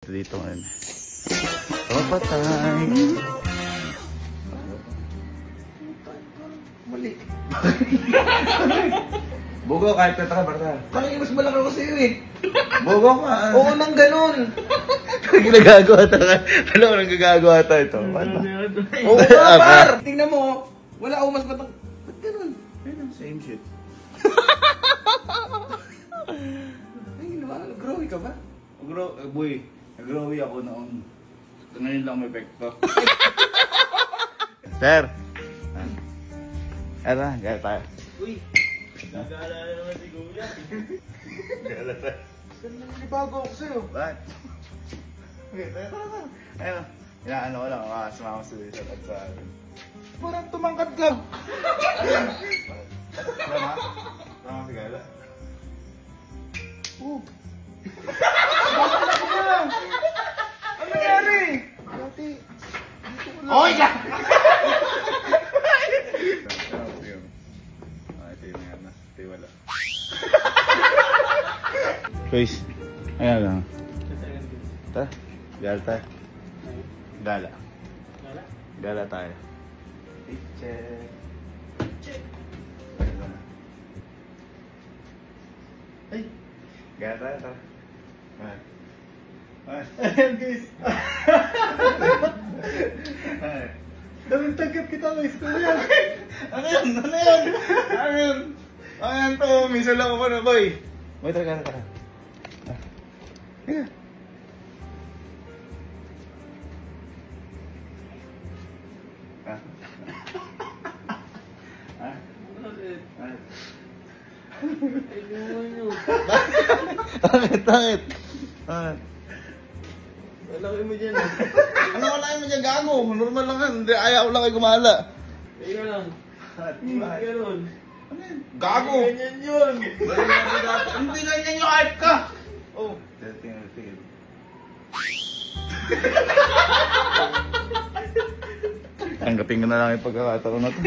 Dito ngayon. Papatay. Mali. Bugo kahit petra barta. Parang mas malaki ako sa'yo eh. Bugo ka. Oo nang ganun. Ginagagawa tayo. Alam mo nang gagagawa tayo ito. Ano? Oo nga par. Tingnan mo. Wala ako mas matang... Ba't ganun? Ayun, same shit. Ay, nag-growy ka ba? Boy, nag-growy ako noon. Ngayon lang may epekto. Sir! Ano, gaya tayo. Uy. Nag-aalala naman si Kuya. Nag-aalala tayo. Nanibago ako sa'yo. Bakit? Okay, tayo. Ayun, inaano ko lang, sumama sa akin. Parang tumangkad ka. Tama? Tama si Gala? Oo. Ano nangyari? Dati, dito ko lang. Oy ka! Guys, ayan lang. Ta? Gala tayo. Gala. Gala tayo. Check. Ay! Gala tayo, ta. Ayan guys. Daming tagkat kita guys. Ano yan? Ano yan? Ano yan? Ano yan? Ayan to. Minsan lang ako na boy. Boy, tara. Higa. Bakit? Laki mo dyan. Ano wala mo dyan gago? Normal lang yan. Hindi, ayaw lang kayo gumala. Ikaw lang. Ganun. Ano yan? Gago! Ganyan yun. Hindi ganyan yung hype ka! Oh. Tingin. Tanggapin ko na lang yung pagkakataon na to.